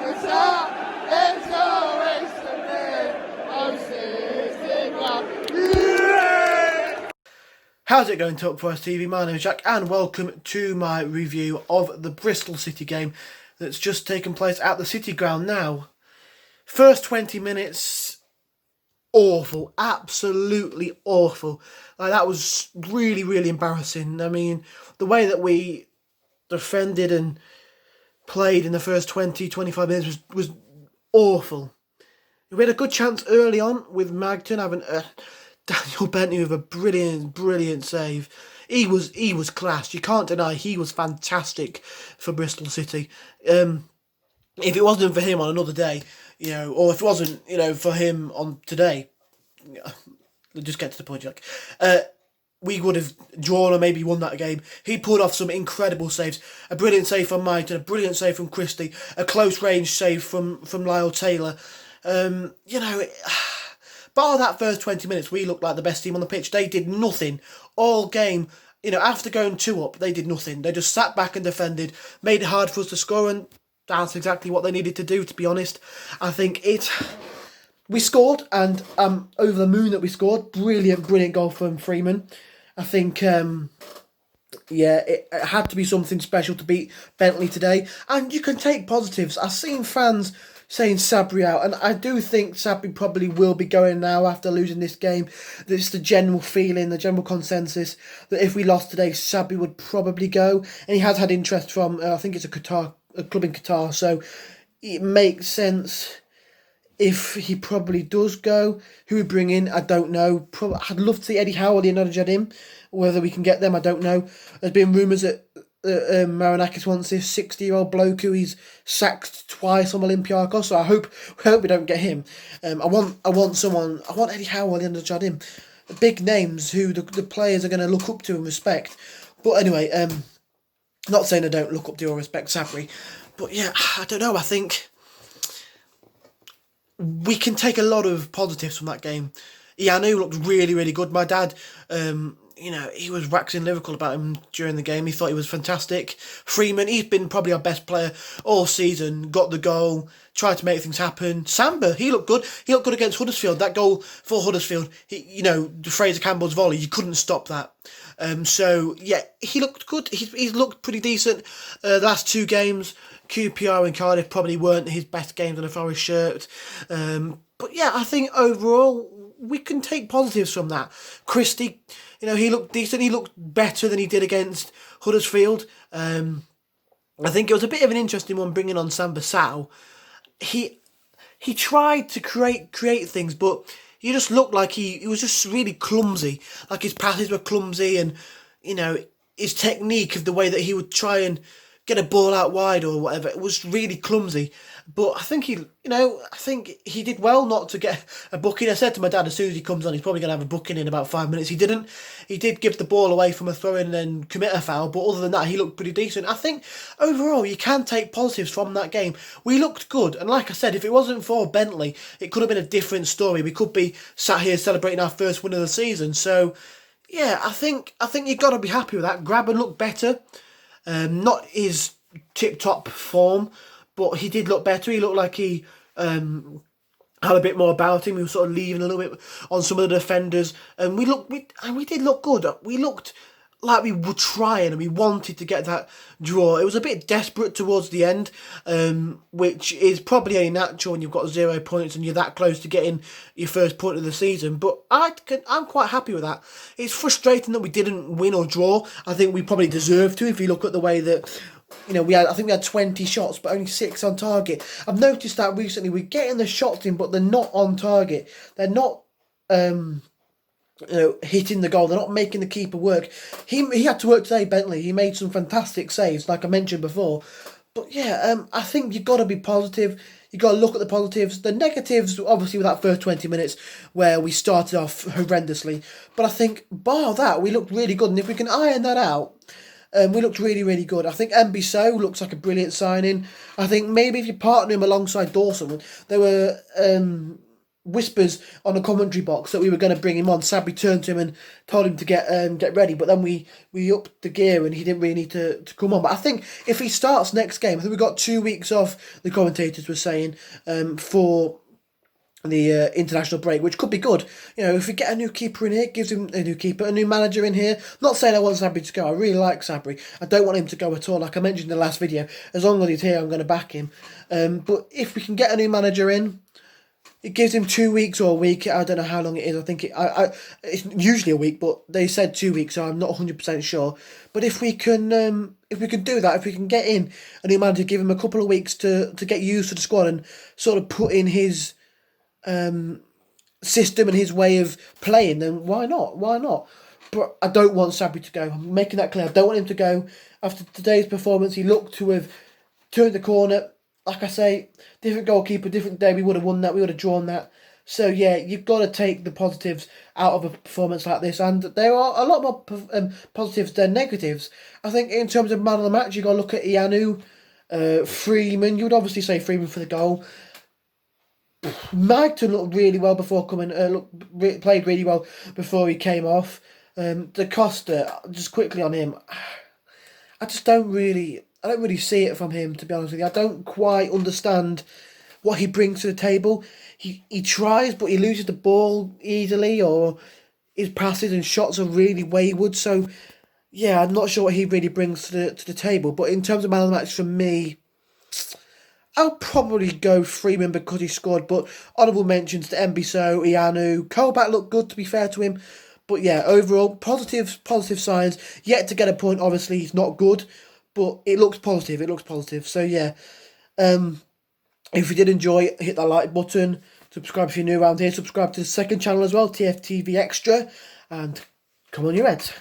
the top. Let's go race the man. How's it going, Talk For Us TV? My name is Jack and welcome to my review of the Bristol City game that's just taken place at the City Ground now. First 20 minutes, awful, absolutely awful. Like, that was really, really embarrassing. I mean, the way that we defended and played in the first 20-25 minutes was awful. We had a good chance early on with Magton having Daniel Bentley with a brilliant save. He was class. You can't deny he was fantastic for Bristol City. If it wasn't for him on another day, or if it wasn't, for him on today, just get to the point, Jack. We would have drawn or maybe won that game. He pulled off some incredible saves. A brilliant save from Myton, a brilliant save from Christie, a close range save from Lyle Taylor. Bar that first 20 minutes, we looked like the best team on the pitch. They did nothing all game. After going 2-up, they did nothing. They just sat back and defended, made it hard for us to score, and that's exactly what they needed to do, to be honest. I think we scored, and I'm over the moon that we scored. Brilliant goal from Freeman. I think, it had to be something special to beat Bentley today. And you can take positives. I've seen fans saying Sabri out, and I do think Sabri probably will be going now after losing this game. It's the general feeling, the general consensus, that if we lost today, Sabri would probably go. And he has had interest from, I think it's a club in Qatar, so it makes sense if he probably does go. Who we bring in, I don't know. I'd love to see Eddie Howell and Najadim. Whether we can get them, I don't know. There's been rumours that Marinakis wants this 60-year-old bloke who he's sacked twice on Olympiacos, so I hope we don't get him. I want Eddie Howell and Najadim. Big names who the players are going to look up to and respect. But anyway, not saying I don't look up to or respect Sabri, but yeah, I don't know. I think we can take a lot of positives from that game. Ianu looked really good. My dad, he was waxing lyrical about him during the game. He thought he was fantastic. Freeman, he's been probably our best player all season. Got the goal, tried to make things happen. Samba, he looked good. He looked good against Huddersfield. That goal for Huddersfield, Fraser Campbell's volley, you couldn't stop that. He looked good. He's looked pretty decent. The last two games, QPR and Cardiff probably weren't his best games on a Forest shirt. But yeah, I think overall we can take positives from that. Christie, he looked decent. He looked better than he did against Huddersfield. I think it was a bit of an interesting one bringing on Samba Sow. He tried to create things, but he just looked like he was just really clumsy. Like his passes were clumsy, and his technique of the way that he would try and get a ball out wide or whatever, it was really clumsy. But I think he did well not to get a booking. I said to my dad, as soon as he comes on, he's probably going to have a booking in about 5 minutes. He didn't. He did give the ball away from a throw-in and then commit a foul, but other than that, he looked pretty decent. I think overall, you can take positives from that game. We looked good, and like I said, if it wasn't for Bentley, it could have been a different story. We could be sat here celebrating our first win of the season. So, yeah, I think you've got to be happy with that. Grabban looked better. Not his tip-top form, but he did look better. He looked like he had a bit more about him. He was sort of leaving a little bit on some of the defenders, and we did look good. We looked like we were trying and we wanted to get that draw. It was a bit desperate towards the end, which is probably only natural when you've got 0 points and you're that close to getting your first point of the season. But I'm quite happy with that. It's frustrating that we didn't win or draw. I think we probably deserved to if you look at the way that we had 20 shots, but only 6 on target. I've noticed that recently. We're getting the shots in, but they're not on target. They're not hitting the goal. They're not making the keeper work. He had to work today, Bentley. He made some fantastic saves, like I mentioned before. But yeah, I think you've got to be positive. You've got to look at the positives. The negatives, obviously, with that first 20 minutes where we started off horrendously. But I think, bar that, we looked really good. And if we can iron that out, we looked really good. I think Mbiso looks like a brilliant signing. I think maybe if you partner him alongside Dawson, they were whispers on the commentary box that we were going to bring him on. Sabri turned to him and told him to get ready, but then we upped the gear and he didn't really need to come on. But I think if he starts next game, I think we've got 2 weeks off, the commentators were saying, for the international break, which could be good. You know, if we get a new keeper in here, gives him a new keeper, a new manager in here. Not saying I want Sabri to go. I really like Sabri. I don't want him to go at all. Like I mentioned in the last video, as long as he's here, I'm going to back him. But if we can get a new manager in, it gives him 2 weeks or a week. I don't know how long it is. I think it's usually a week, but they said 2 weeks, so I'm not 100% sure. But if we can do that, if we can get in a new manager, give him a couple of weeks to get used to the squad and sort of put in his system and his way of playing, then why not? Why not? But I don't want Sabri to go. I'm making that clear. I don't want him to go. After today's performance, he looked to have turned the corner. Like I say, different goalkeeper, different day. We would have won that. We would have drawn that. So yeah, you've got to take the positives out of a performance like this, and there are a lot more positives than negatives. I think in terms of man of the match, you got to look at Ianu, Freeman. You would obviously say Freeman for the goal. Magton looked really well before coming. Played really well before he came off. Da Costa, just quickly on him. I don't really see it from him, to be honest with you. I don't quite understand what he brings to the table. He tries, but he loses the ball easily, or his passes and shots are really wayward. So yeah, I'm not sure what he really brings to the table. But in terms of man of the match for me, I'll probably go Freeman because he scored, but honourable mentions to Mbiso, Ianu. Colback looked good, to be fair to him. But yeah, overall, positive signs. Yet to get a point, obviously, he's not good, but it looks positive. So yeah, if you did enjoy, hit that like button. Subscribe if you're new around here. Subscribe to the second channel as well, TFTV Extra. And come on, you Reds.